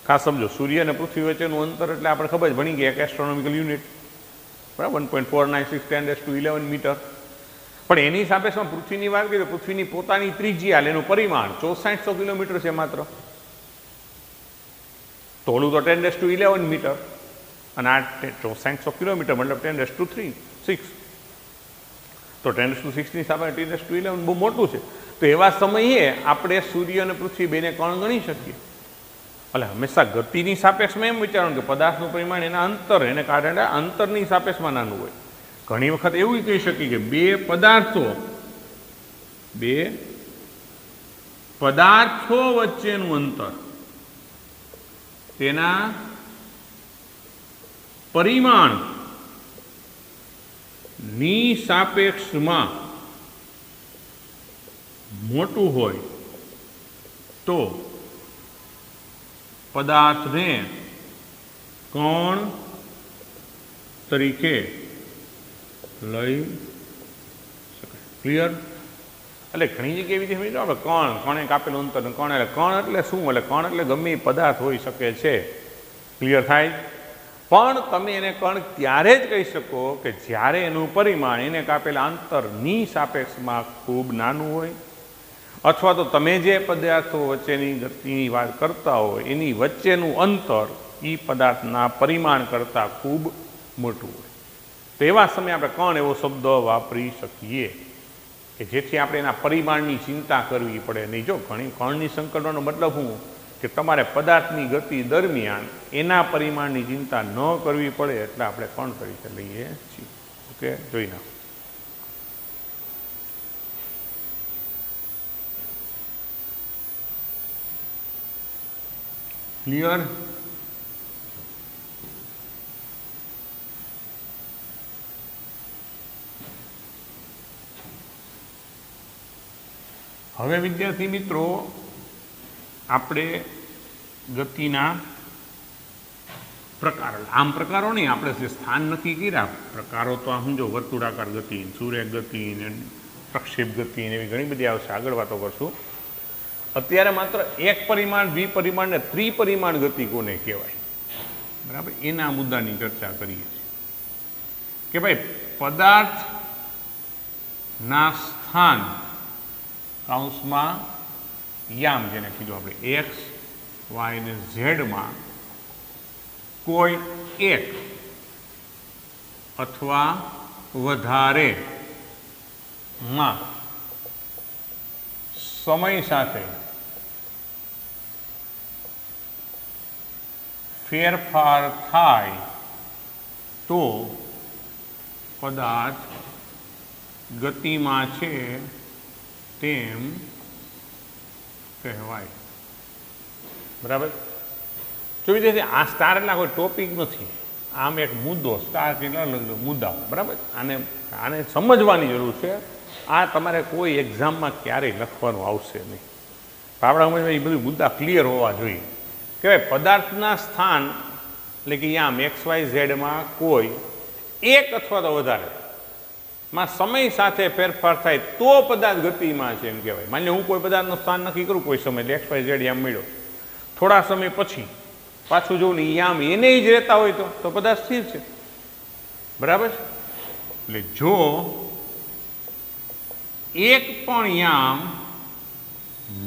ખાસ સમજો, સૂર્ય અને પૃથ્વી વચ્ચેનું અંતર એટલે આપણે ખબર જ ભણી ગયા એક એસ્ટ્રોનોમિકલ યુનિટ, બરાબર 1.496 × 10⁻11 મીટર. પણ એની સાપેક્ષમાં પૃથ્વીની વાત કરીએ તો પૃથ્વીની પોતાની ત્રિજ્યા એનું પરિમાણ 6400 કિલોમીટર છે માત્ર. તોલું તો 10⁻11 મીટર અને આ 6400 કિલોમીટર મતલબ 10⁻6. તો 10⁻6ની સામે 10⁻11 બહુ મોટું છે. તો એવા સમયે આપણે સૂર્ય અને પૃથ્વી બેને કણ ગણી શકીએ. એટલે હંમેશા ગતિની સાપેક્ષમાં એમ વિચારવાનું કે પદાર્થનું પરિમાણ એના અંતર એને કારણે અંતરની સાપેક્ષમાં નાનું હોય. ઘણી વખત એવું કહી શકીએ કે બે પદાર્થો વચ્ચેનું અંતર તેના પરિમાણ ની સાપેક્ષમાં મોટું હોય તો પદાર્થને કણ તરીકે લઈ શકાય. ક્લિયર? એટલે ઘણી જગ્યાએ એવી સમજો આપણે કણે કાપેલું અંતર, કણ એટલે શું? એટલે કણ એટલે ગમે એ પદાર્થ હોઈ શકે છે. ક્લિયર થાય? પણ તમે એને કણ ત્યારે જ કહી શકો કે જ્યારે એનું પરિમાણ એને કાપેલા અંતરની સાપેક્ષમાં ખૂબ નાનું હોય અથવા તો તમે જે પદાર્થો વચ્ચેની ગતિની વાત કરતા હોય એની વચ્ચેનું અંતર એ પદાર્થના પરિમાણ કરતાં ખૂબ મોટું હોય. તો એવા સમયે આપણે કણ એવો શબ્દ વાપરી શકીએ કે જેથી આપણે એના પરિમાણની ચિંતા કરવી પડે નહીં. જો ઘણી કણની સંકલનનો મતલબ શું કે તમારે પદાર્થની ગતિ દરમિયાન એના પરિમાણની ચિંતા ન કરવી પડે એટલે આપણે કણ તરીકે લઈએ છીએ. ઓકે, જોઈ નાખો. ક્લિયર? હવે વિદ્યાર્થી મિત્રો આપણે ગતિના પ્રકાર, આમ પ્રકારો નહીં, આપણે જે સ્થાન નક્કી કર્યા પ્રકારો તો આ સમજો વર્તુળાકાર ગતિ, સુરેખ ગતિ, પ્રક્ષેપ ગતિ એવી ઘણી બધી આવશે, આગળ વાતો કરશું. અત્યારે માત્ર એક પરિમાણ, દ્વિપરિમાણ ને ત્રિપરિમાણ ગતિ કોને કહેવાય, બરાબર, એના મુદ્દાની ચર્ચા કરીએ છીએ કે ભાઈ પદાર્થના સ્થાન કૌંસમાં યામ જેને કીધું આપણે એક્સ, વાય ને ઝેડમાં કોઈ એક અથવા વધારે માં સમય સાથે ફેરફાર થાય તો પદાર્થ ગતિમાં છે તેમ કહેવાય. બરાબર? જોઈ દે આ સ્ટાર એટલે કોઈ ટોપિક નથી, આમ એક મુદ્દો, સ્ટાર કેટલા મુદ્દાઓ, બરાબર, આને સમજવાની જરૂર છે. આ તમારે કોઈ એક્ઝામમાં ક્યારેય લખવાનું આવશે નહીં. આપણા સમજમાં એ બધું મુદ્દા ક્લિયર હોવા જોઈએ કે ભાઈ પદાર્થના સ્થાન એટલે કે આમ એક્સ વાય ઝેડમાં કોઈ એક અથવા તો વધારે માં સમય સાથે ફેરફાર થાય તો પદાર્થ ગતિમાં છે એમ કહેવાય. માની લો હું કોઈ પદાર્થનું સ્થાન નક્કી કરું કોઈ સમય એક્સ વાય ઝેડ યામ મળ્યો, થોડા સમય પછી પાછું જોઉં ને યામ એને જ રહેતા હોય તો પદાર્થ સ્થિર છે. બરાબર? એટલે જો એક પણ યામ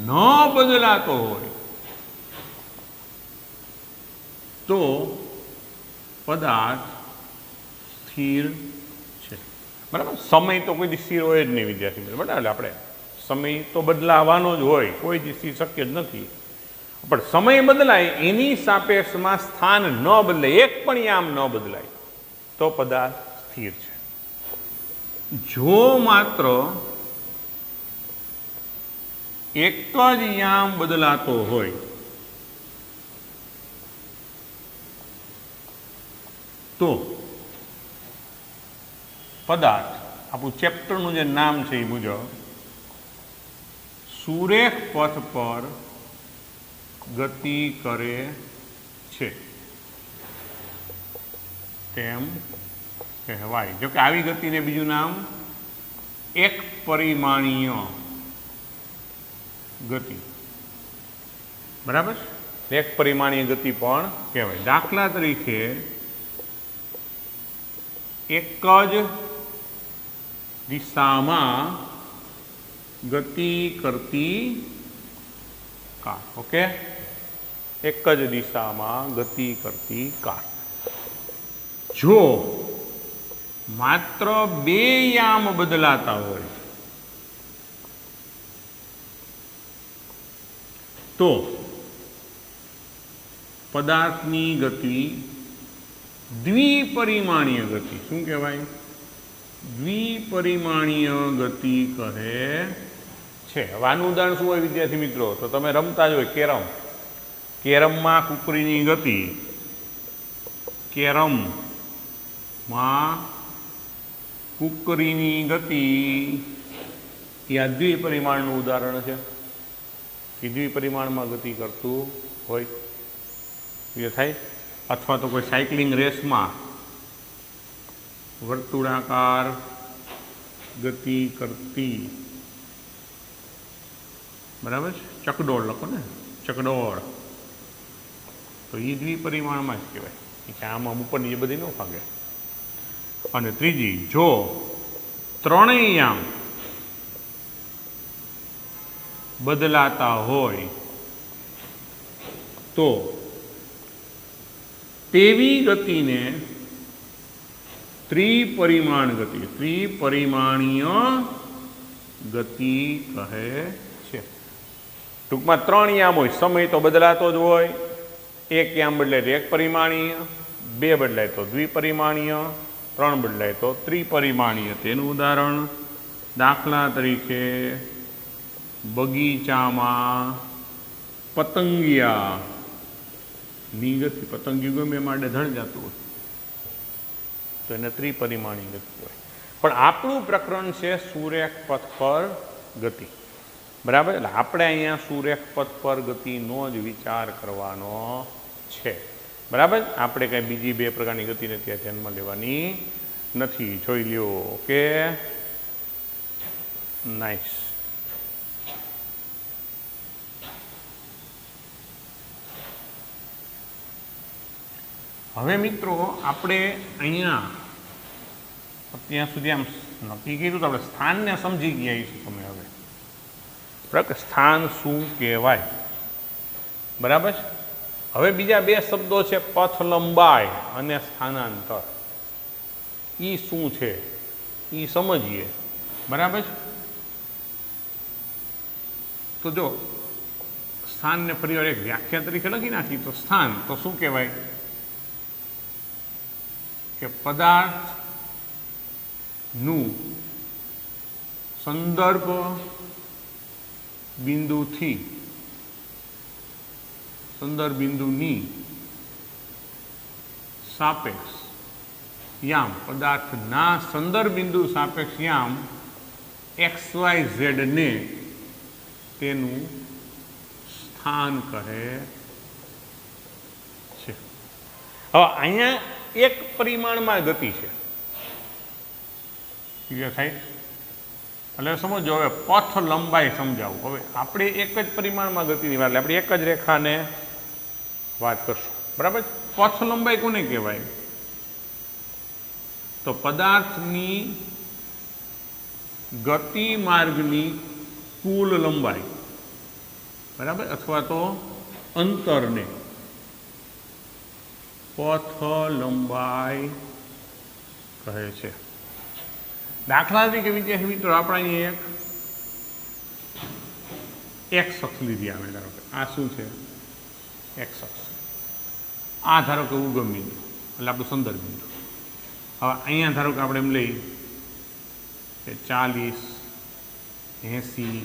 ન બદલાતો હોય તો પદાર્થ સ્થિર છે. બરાબર? સમય તો કોઈ સ્થિર હોય જ નહીં વિદ્યાર્થી મિત્રો, બરાબર? આપણે સમય તો બદલાવાનો જ હોય, કોઈ સ્થિર શક્ય જ નથી. પણ સમય બદલાય એની સાપેક્ષમાં સ્થાન ન બદલાય, એક પણ યામ ન બદલાય તો પદાર્થ સ્થિર છે. જો માત્ર એક જ યામ બદલાતો હોય તો પદાર્થ, આપણું ચેપ્ટરનું જે નામ છે એ મુજબ સુરેખ પથ પર ગતિ કરે છે તેમ કહેવાય. જો કે આવી ગતિને બીજું નામ એક પરિમાણીય ગતિ, બરાબર, એક પરિમાણીય ગતિ પણ કહેવાય. દાખલા તરીકે એક જ દિશામાં ગતિ કરતી કાર. ઓકે, એક જ દિશામાં ગતિ કરતી કાર. જો માત્ર બે યામ બદલાતા હોય તો પદાર્થની ગતિ દ્વિપરિમાણીય ગતિ. શું કહેવાય? દ્વિપરિમાણીય ગતિ કહે છે. હવે આનું ઉદાહરણ શું હોય વિદ્યાર્થી મિત્રો? તો તમે રમતા જ હોય કેરમ. કેરમમાં કુકરીની ગતિ, કેરમમાં કુકરીની ગતિ એ આ દ્વિપરિમાણનું ઉદાહરણ છે. એ દ્વિપરિમાણમાં ગતિ કરતું હોય એ થાય. અથવા તો કોઈ સાયકલિંગ રેસમાં વર્તુળાકાર ગતિ કરતી, બરાબર, ચકડોળ લખો ને, ચકડોળ, તો એ દ્વિપરિમાણમાં જ કહેવાય કે આમાં ઉપરની એ બધી ન ભાગે. અને ત્રીજી, જો ત્રણેય યામ બદલાતા હોય તો તેવી ગતિને ત્રિપરિમાણ ગતિ, ત્રિપરિમાણીય ગતિ કહે છે. ટૂંકમાં ત્રણ યામ હોય, સમય તો બદલાતો જ હોય, એક યામ બદલાય તો એક પરિમાણીય, બે બદલાય તો દ્વિપરિમાણીય, ત્રણ બદલાય તો ત્રિપરિમાણીય. તેનું ઉદાહરણ દાખલા તરીકે બગીચામાં પતંગિયા ની ગતિ, પતંગિયું ગમે માટે ધણ જતું હોય તો એને ત્રિપરિમાણીય ગતિ હોય. પણ આપણું પ્રકરણ છે સુરેખ પથ પર ગતિ, બરાબર. એટલે આપણે અહીંયા સુરેખ પથ પર ગતિનો જ વિચાર કરવાનો છે, બરાબર. આપણે કંઈ બીજી બે પ્રકારની ગતિને ત્યાં ધ્યાનમાં લેવાની નથી. જોઈ લ્યો. Okay, nice. હવે મિત્રો આપણે અહીંયા અત્યાર સુધી આમ નક્કી કીધું તો આપણે સ્થાનને સમજી ગયા છીએ તમે હવે, બરાબર. સ્થાન શું કહેવાય, બરાબર. હવે બીજા બે શબ્દો છે પથ લંબાઈ અને સ્થાનાંતર. એ શું છે એ સમજીએ, બરાબર. તો જો સ્થાનને ફરીવાર એક વ્યાખ્યા તરીકે લખી નાખી તો સ્થાન તો શું કહેવાય કે પદાર્થનું સંદર્ભ બિંદુથી સંદર્ભ બિંદુની સાપેક્ષ યામ, પદાર્થના સંદર્ભ બિંદુ સાપેક્ષ યામ XYZ ને તેનું સ્થાન કહે છે. હવે અહીંયા એક પરિમાણમાં ગતિ છે, ક્લિયર થાય? એટલે સમજો. હવે પથ લંબાઈ સમજાવું. હવે આપણે એક જ પરિમાણમાં ગતિની વાત, આપણે એક જ રેખાને વાત કરશું, બરાબર. પથ લંબાઈ કોને કહેવાય? તો પદાર્થની ગતિ માર્ગની કુલ લંબાઈ, બરાબર, અથવા તો અંતરને પથ લંબાઈ કહે છે. દાખલા તરીકે વિદ્યાર્થી મિત્રો આપણે અહીં એક અક્ષ લીધી આવે, ધારો કે આ શું છે એક્સ અક્ષ. આ ધારો કે ઉગમ બિંદુ એટલે આપણું સંદર્ભ બિંદુ. હવે અહીંયા ધારો કે આપણે એમ લઈ કે 40, 80,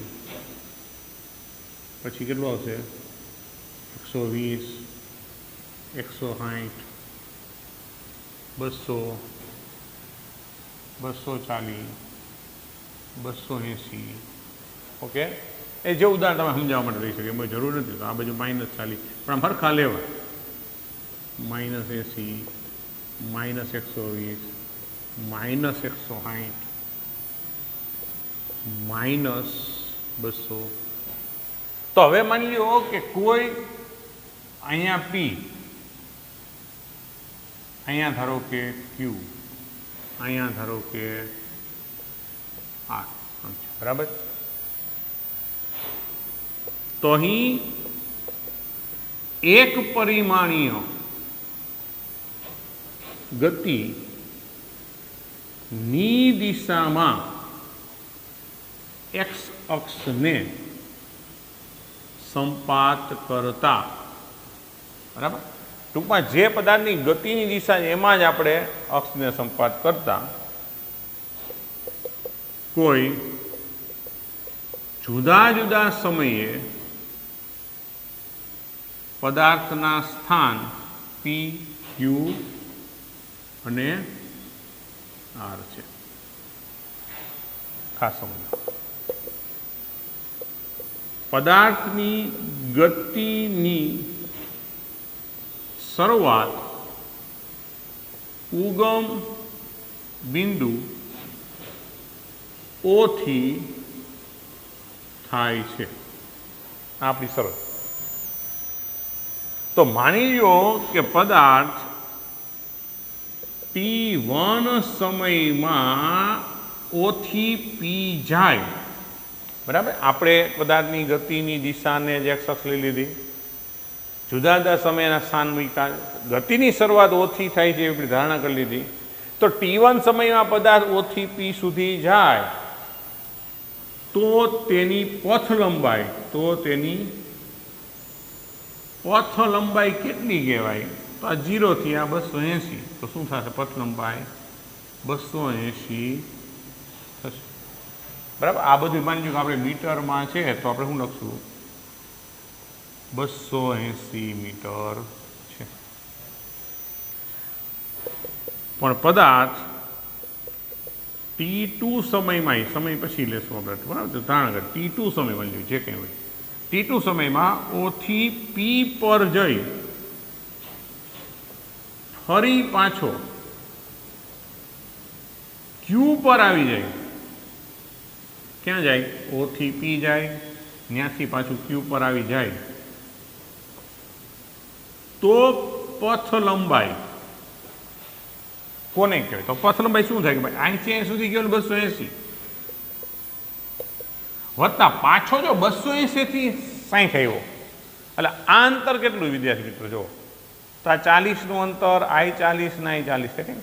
પછી કેટલું આવશે 120, 160, 200, 240, 280. ઓકે, એ જે ઉદાહરણ તમે સમજાવવા માટે લઈ શકે એમાં જરૂર નથી. તો આ બાજુ -40 પણ આમ હરખા લેવા. -80, -120, -160, -200. તો હવે માની લો કે કોઈ અહીંયા P, અહીંયા ધારો કે Q, અહીંયા ધારો કે R, બરાબર. તો અહીં એક પરિમાણીય ગતિ ની દિશામાં એક્સ અક્ષને સંપાત કરતા, બરાબર. ટૂંકમાં જે પદાર્થની ગતિની દિશા એમાં જ આપણે અક્ષને સંપાત કરતા કોઈ જુદા જુદા સમયે પદાર્થના સ્થાન P, Q અને R છે. ખાસ સમજો, પદાર્થની ગતિની શરૂઆત ઉગમ બિંદુ O થી થાય છે. આપણી શરત. તો માની લો કે પદાર્થ T1 સમયમાં O થી P જાય, બરાબર. આપણે પદાર્થની ગતિની દિશાને જ એક્સ અક્ષ લઈ લીધી, જુદા જુદા સમયના સ્થાન મૂક્યા, ગતિની શરૂઆત O થી થાય છે એવી ધારણા કરી લીધી. તો T1 સમયમાં પદાર્થ O થી P સુધી જાય તો તેની પથ લંબાઈ કેટલી કહેવાય? તો આ 0 થી આ 280. તો શું થશે? પથ લંબાઈ 280 થશે, બરાબર. આ બધું માની લો કે આપણે મીટરમાં છે તો આપણે શું લખશું? 280 મીટર છે. પણ પદાર્થ T2 સમયમાં, સમય પછી લેશું આપણે, બરાબર. ધારણ કર T2 સમયમાં જે કંઈ હોય, T2 સમયમાં O થી P પર જઈ ફરી પાછો Q પર આવી જાય. ક્યાં જાય? O થી P જાય, ત્યાંથી પાછું Q પર આવી જાય તો પથ લંબાઈ કોને કહેવાય? તો પથ લંબાઈ શું થાય કે ભાઈ અહીંથી અહીં સુધી ગયો 280 વત્તા પાછો જો 280 થી 60 આવ્યો, એટલે આ અંતર કેટલું વિદ્યાર્થી મિત્રો? જો તો આ 40નું અંતર, I 40 ને I 40 છે,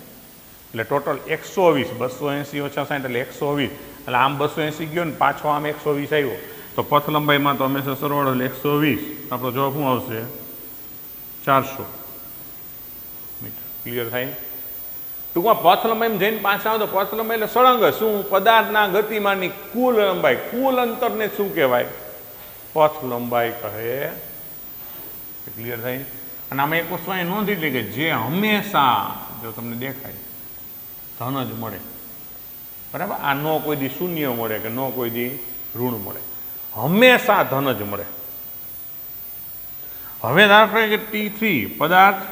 એટલે ટોટલ 120. 280 ઓછા 60 એટલે 120. એટલે આમ 280 ગયો ને પાછો આમ 120 આવ્યો. તો પથ લંબાઈમાં તો હંમેશા સરવાળો એટલે 120. આપણો જવાબ શું આવશે? 400 મીટર. ક્લિયર થાય? ટૂંકમાં પથ લંબાઈ જઈને પાછા આવો તો પથ લંબાઈ એટલે સળંગ શું? પદાર્થના ગતિમાનની કુલ લંબાઈ. કુલ અંતરને શું કહેવાય? પથ લંબાઈ કહે. ક્લિયર થાય? અને આમાં એક વસ્તુ અહીં નોંધી લે કે જે હંમેશા, જો તમને દેખાય, ધન જ મળે, બરાબર. આ નો કોઈ દી શૂન્ય મળે કે નો કોઈ દી ઋણ મળે, હંમેશા ધન જ મળે. હવે દાખલા કે T3 પદાર્થ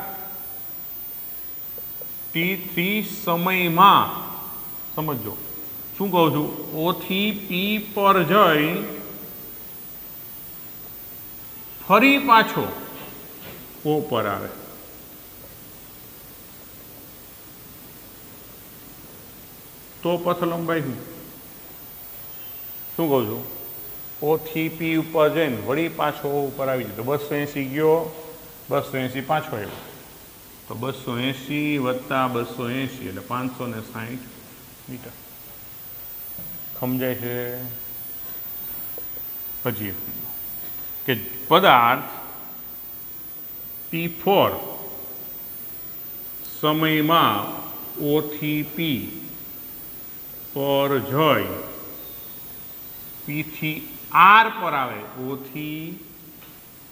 T3 સમયમાં, સમજો શું કહું છું, O થી P પર જઈ ફરી પાછો O પર આવે તો પથ લંબાઈ શું કહું છું? O થી P ઉપર જઈને વળી પાછો O ઉપર આવી જાય તો 280 ગયો, 280 પાછો આવ્યો તો 280 વત્તા 280 એટલે 560 મીટર. સમજાય છે? પછી કે પદાર્થ T4 સમયમાં O થી P પર જઈ P થી R પર આવે, O થી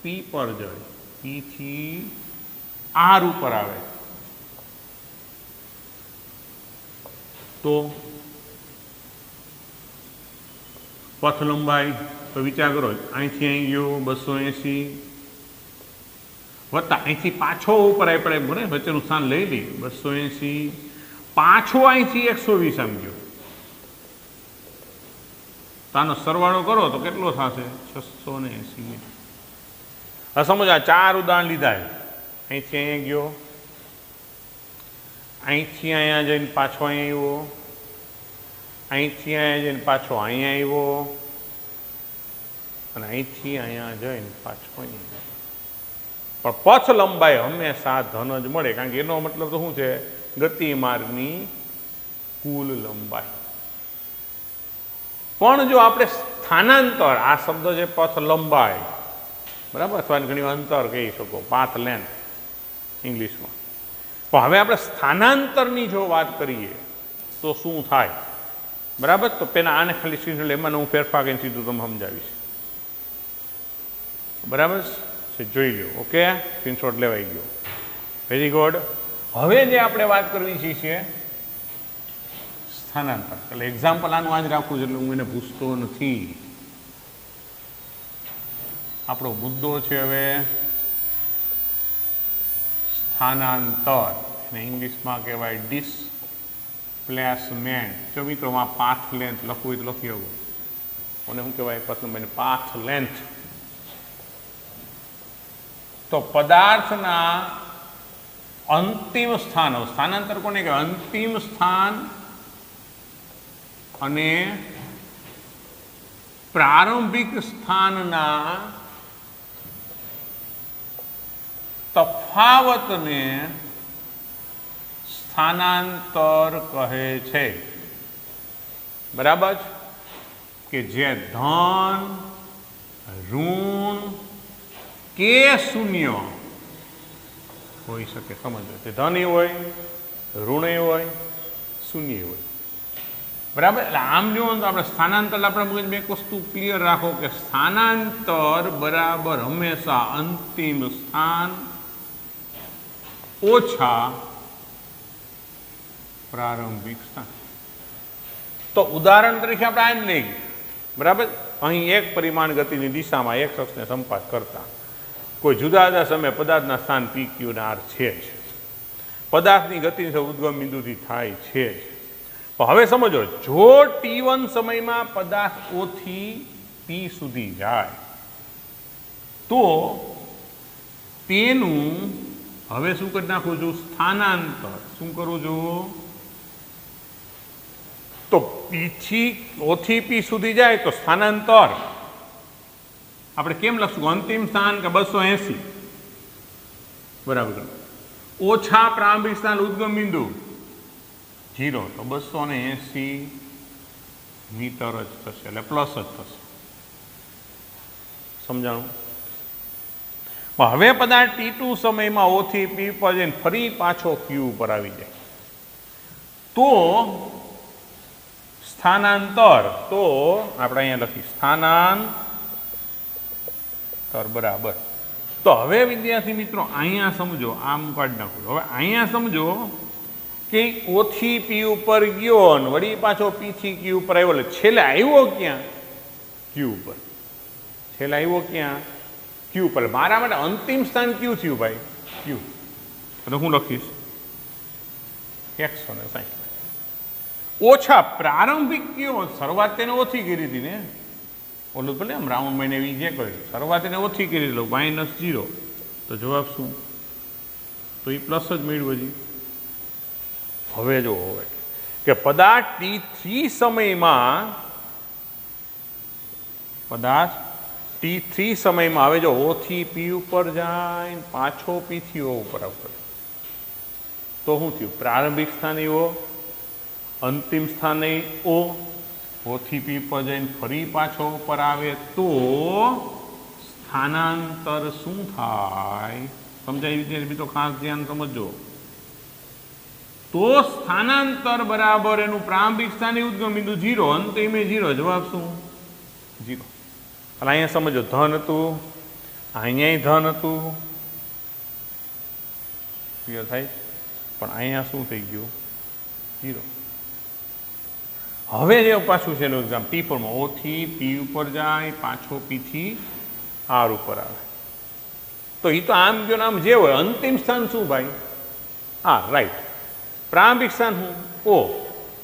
P પર જઈ P થી R ઉપર આવે તો પથ લંબાઈ તો વિચાર કરો, અહીંથી અહીં ગયો 280 વત્તા અહીંથી પાછો ઉપર આપણે બને વચ્ચેનું સ્થાન લઈ લઈએ 280 પાછો અહીંથી 120 આમ ગયો, તો આનો સરવાળો કરો તો કેટલો થશે 680 મીટર. હવે સમજો આ 4 ઉદાહરણ લીધા, અહીંથી અહીંયા ગયો, અહીંથી અહીંયા જઈને પાછો અહીંયા આવ્યો, અહીંથી અહીંયા જઈને પાછો અહીંયા આવ્યો અને અહીંથી અહીંયા જઈને પાછો અહીંયા. પણ પથ લંબાઈ હંમેશા ધન જ મળે, કારણ કે એનો મતલબ તો શું છે, ગતિમાર્ગની કુલ લંબાઈ. પણ જો આપણે સ્થાનાંતર, આ શબ્દ છે પથ લંબાઈ, બરાબર, અથવા ઘણી અંતર કહી શકો, પાથ લેન્થ ઇંગ્લિશમાં. પણ હવે આપણે સ્થાનાંતરની જો વાત કરીએ તો શું થાય, બરાબર. તો પેલા આને ખાલી સ્ક્રીન એમાં હું ફેરફાર કરીને સીધું તમને સમજાવીશ, બરાબર છે, જોઈ લો. ઓકે, સ્ક્રીનશોટ લેવાઈ ગયો, વેરી ગુડ. હવે જે આપણે વાત કરવી છે સ્થાનાંતર. એટલે એક્ઝામ્પલ આનું આજ રાખવું છે, એટલે હું એને પૂછતો નથી. આપણો મુદ્દો છે હવે સ્થાનાંતર, એને ઇંગ્લિશમાં કહેવાય ડિસ્પ્લેસમેન્ટ. જો મિત્રો આ પાથ લેન્થ લખવું હોય તો લખી આવું, અને શું કહેવાય પછી પાથ લેન્થ. તો પદાર્થના અંતિમ સ્થાનો, સ્થાનાંતર કોને કહેવાય, અંતિમ સ્થાન અને પ્રારંભિક સ્થાનના તફાવતને સ્થાનાંતર કહે છે, બરાબર, કે જે ધન, ઋણ કે શૂન્ય હોઈ શકે. સમજો, તે ધન હોય, ઋણ હોય, શૂન્ય હોય, બરાબર. એટલે આમ જોવો તો આપણે સ્થાનાંતર, આપણા મગજમાં એક વસ્તુ ક્લિયર રાખો કે સ્થાનાંતર બરાબર હંમેશા અંતિમ સ્થાન ઓછા પ્રારંભિક સ્થાન. તો ઉદાહરણ તરીકે આપણે આને લઈ, બરાબર. અહીં એક પરિમાણ ગતિની દિશામાં એક શખ્સને સંપાત કરતા કોઈ જુદા જુદા સમયે પદાર્થના સ્થાન P, Q અને R છે જ. પદાર્થની ગતિ ઉદ્ગમ બિંદુથી થાય છે જ. હવે સમજો, જો T1 સમયમાં પદાર્થ O થી P સુધી જાય તો તેનું હવે શું કરી નાખું છું, સ્થાનાંતર. શું કરું છું, તો O થી P સુધી જાય તો સ્થાનાંતર આપણે કેમ લખશું, અંતિમ સ્થાન કે 280, બરાબર, ઓછા પ્રારંભિક સ્થાન ઉદ્ગમ બિંદુ 0, તો 280 મીટર જ થશે, એટલે પ્લસ જ થશે. સમજાણું? હવે પદાર્થ T2 સમયમાં O થી P પર જઈને ફરી પાછો Q ઉપર આવી જાય તો સ્થાનાંતર, તો આપણે અહીંયા લખી સ્થાનાંતર બરાબર. તો હવે વિદ્યાર્થી મિત્રો અહીંયા સમજો, આમ કાઢી નાખું. હવે અહીંયા સમજો કે O થી P ઉપર ગયો ને વળી પાછો P થી Q ઉપર આવ્યો, એટલે છેલ્લે આવ્યો ક્યાં, Q ઉપર. છેલ્લે આવ્યો ક્યાં, Q ઉપર. મારા માટે અંતિમ સ્થાન Q થયું ભાઈ, Q. એટલે હું લખીશ 160 ઓછા પ્રારંભિક કયો, શરૂઆત તેને ઓછી કરી હતી ને, ઓલું ભલે આમ રાઉન્ડ મહિને એવી જે કર્યું, શરૂઆત એને ઓછી કરી લો -0, તો જવાબ શું, તો એ પ્લસ જ મેળવ્યું હજી. હવે જો હવે કે પદાર્થ T3 સમયમાં, પદાર્થ T3 સમયમાં હવે જો O થી P ઉપર જાય પાછો P થી O ઉપર આવતો, તો શું થયું, પ્રારંભિક સ્થાને O, અંતિમ સ્થાને O, O થી P પર જઈને ફરી પાછો ઉપર આવે તો સ્થાનાંતર શું થાય, સમજાય વિદ્યાર્થી મિત્રો? ખાસ ધ્યાન સમજો. તો સ્થાનાંતર બરાબર એનું પ્રારંભિક સ્થાને ઉદ્ગમ બિંદુ 0, અંતિમે 0. જવાબ શું? 0. એટલે અહીંયા સમજો, ધન હતું, અહીંયા ધન હતું, ક્લિયર થાય? પણ અહીંયા શું થઈ ગયું? 0. હવે જે પાછું છે એનું એક્ઝામ P ફોરમાં, O થી P ઉપર જાય, પાછો P થી R ઉપર આવે. તો એ તો આમ જો આમ જે હોય, અંતિમ સ્થાન શું ભાઈ? R, right. પ્રારંભિક સ્થાન શું? O.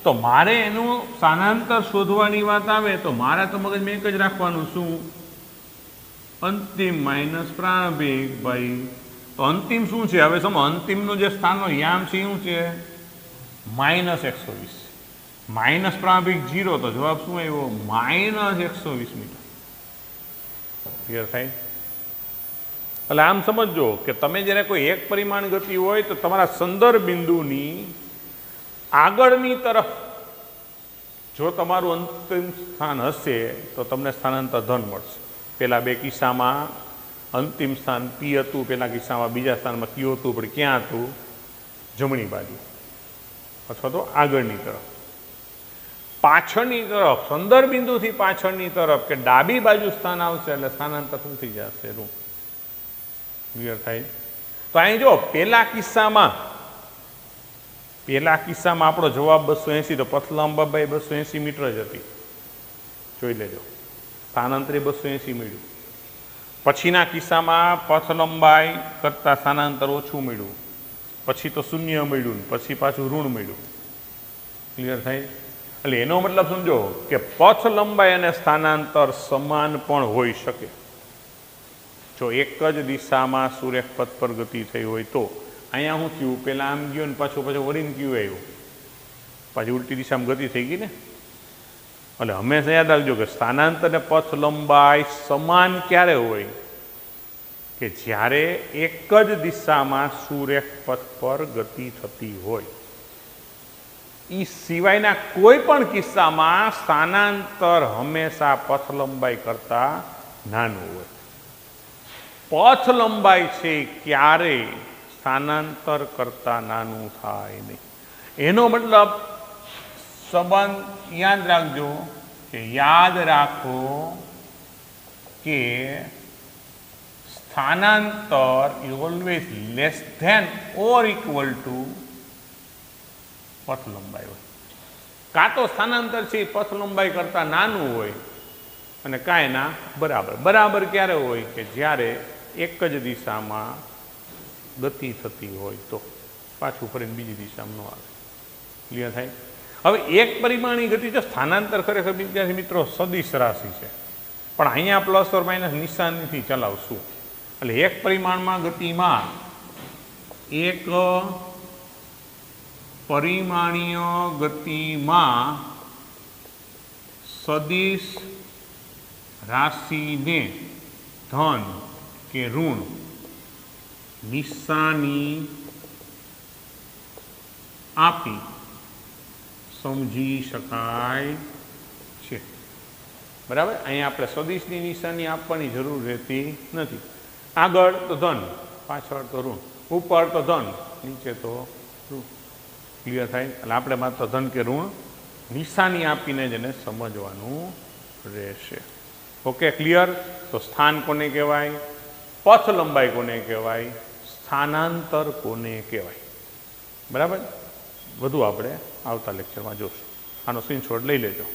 તો મારે એનું સ્થાનાંતર શોધવાની વાત આવે તો મારા તો મગજમાં એક જ રાખવાનું, શું? અંતિમ માઇનસ પ્રારંભિક. ભાઈ તો અંતિમ શું છે? હવે સમજો, અંતિમનું જે સ્થાનનો યામ છે શું છે? -120. માઇનસ પ્રારંભિક 0, તો જવાબ શું આવ્યો? -120 મીટર. ક્લિયર થાય? એટલે આમ સમજો કે તમે જ્યારે કોઈ એક પરિમાણ ગતિ હોય તો તમારા સંદર્ભ બિંદુની આગળની તરફ જો તમારું અંતિમ સ્થાન હશે તો તમને સ્થાનાંતર ધન મળશે. પેલા બે કિસ્સામાં અંતિમ સ્થાન P હતું, પેલા કિસ્સામાં બીજા સ્થાનમાં Q હતું, પણ ક્યાં હતું? જમણી બાજુ અથવા તો આગળની તરફ. પાછળની તરફ, સંદર્ભ બિંદુથી પાછળની તરફ કે ડાબી બાજુ સ્થાન આવશે એટલે સ્થાનાંતર શું થઈ જશે? ઋણ. ક્લિયર થાય? તો અહીં જો પેલા કિસ્સામાં આપણો જવાબ 280, તો પથ લંબાઈ 280 મીટર જ હતી. જોઈ લેજો, સ્થાનાંતરે 280 મળ્યું. પછીના કિસ્સામાં પથ લંબાઈ કરતાં સ્થાનાંતર ઓછું મળ્યું, પછી તો 0 મળ્યું, પછી પાછું ઋણ મળ્યું. ક્લિયર થાય? એટલે એનો મતલબ સમજો કે પથ લંબાઈ અને સ્થાનાંતર સમાન પણ હોઈ શકે. જો એક જ દિશામાં સુરેખ પથ પર ગતિ થઈ હોય તો. અહીંયા શું થયું? પેલા આમ ગયો ને પાછું વળીને કયું આવ્યું, પાછી ઉલટી દિશામાં ગતિ થઈ ગઈ ને. એટલે હંમેશા યાદ રાખજો કે સ્થાનાંતર અને પથ લંબાઈ સમાન ક્યારે હોય? કે જ્યારે એક જ દિશામાં સુરેખ પથ પર ગતિ થતી હોય. એ સિવાયના કોઈ પણ કિસ્સામાં સ્થાનાંતર હંમેશા પથ લંબાઈ કરતાં નાનું હોય. પથ લંબાઈ છે ક્યારેય સ્થાનાંતર કરતાં નાનું થાય નહીં. એનો મતલબ સંબંધ યાદ રાખજો કે યાદ રાખો કે સ્થાનાંતર is always less than or equal to પથ લંબાઈ હોય. કાં તો સ્થાનાંતર છે પથ લંબાઈ કરતાં નાનું હોય અને કાંઈ ના બરાબર. બરાબર ક્યારે હોય? કે જ્યારે એક જ દિશામાં ગતિ થતી હોય તો. પાછું ફરીને બીજી દિશામાં ન આવે. ક્લિયર થાય? હવે એક પરિમાણી ગતિ છે. સ્થાનાંતર ખરેખર વિદ્યાર્થી મિત્રો સદિશ રાશિ છે, પણ અહીંયા પ્લસ ઓર માઇનસ નિશાનીથી ચલાવશું. એટલે એક પરિમાણમાં ગતિમાં એક પરિમાણીય ગતિમાં સદિશ રાશિને ધન કે ઋણ નિશાની આપી સમજી શકાય છે. બરાબર? અહીંયા આપણે સદિશની નિશાની આપવાની જરૂર રહેતી નથી. આગળ તો ધન, પાછળ તો ઋણ, ઉપર તો ધન, નીચે તો ઋણ. ક્લિયર થાય? એટલે આપણે માત્ર ધન કે ઋણ નિશાની આપીને જ એને સમજવાનું રહેશે. Okay, clear? તો સ્થાન કોને કહેવાય? પથ લંબાઈ કોને કહેવાય? સ્થાનાંતર કોને કહેવાય? બરાબર? વધુ આપણે આવતા લેક્ચરમાં જોશું. આનો સ્ક્રીનશોટ લઈ લેજો.